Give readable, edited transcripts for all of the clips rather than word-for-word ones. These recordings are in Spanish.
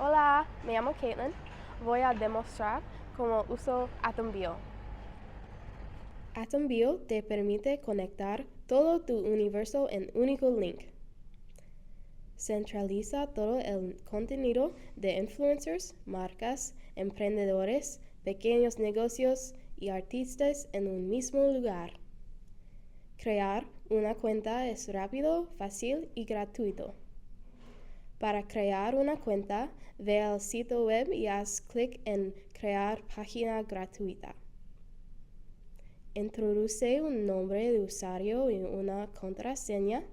Hola, me llamo Kaitlyn. Voy a demostrar cómo uso ATOM.BIO. ATOM.BIO te permite conectar todo tu universo en un único link. Centraliza todo el contenido de influencers, marcas, emprendedores, pequeños negocios y artistas en un mismo lugar. Crear una cuenta es rápido, fácil y gratuito. Para crear una cuenta, ve al sitio web y haz clic en Crear página gratuita. Introduce un nombre de usuario y una contraseña.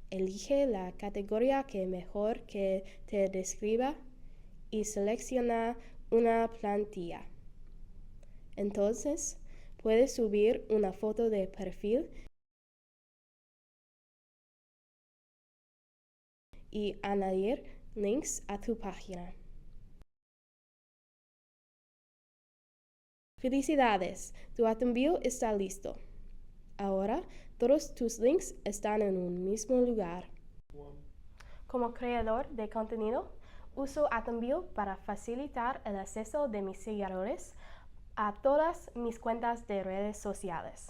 Elige la categoría que mejor que te describa y selecciona una plantilla. Entonces, puedes subir una foto de perfil y añadir links a tu página. ¡Felicidades! Tu ATOM.BIO está listo. Ahora, todos tus links están en un mismo lugar. Como creador de contenido, uso ATOM.BIO para facilitar el acceso de mis seguidores a todas mis cuentas de redes sociales.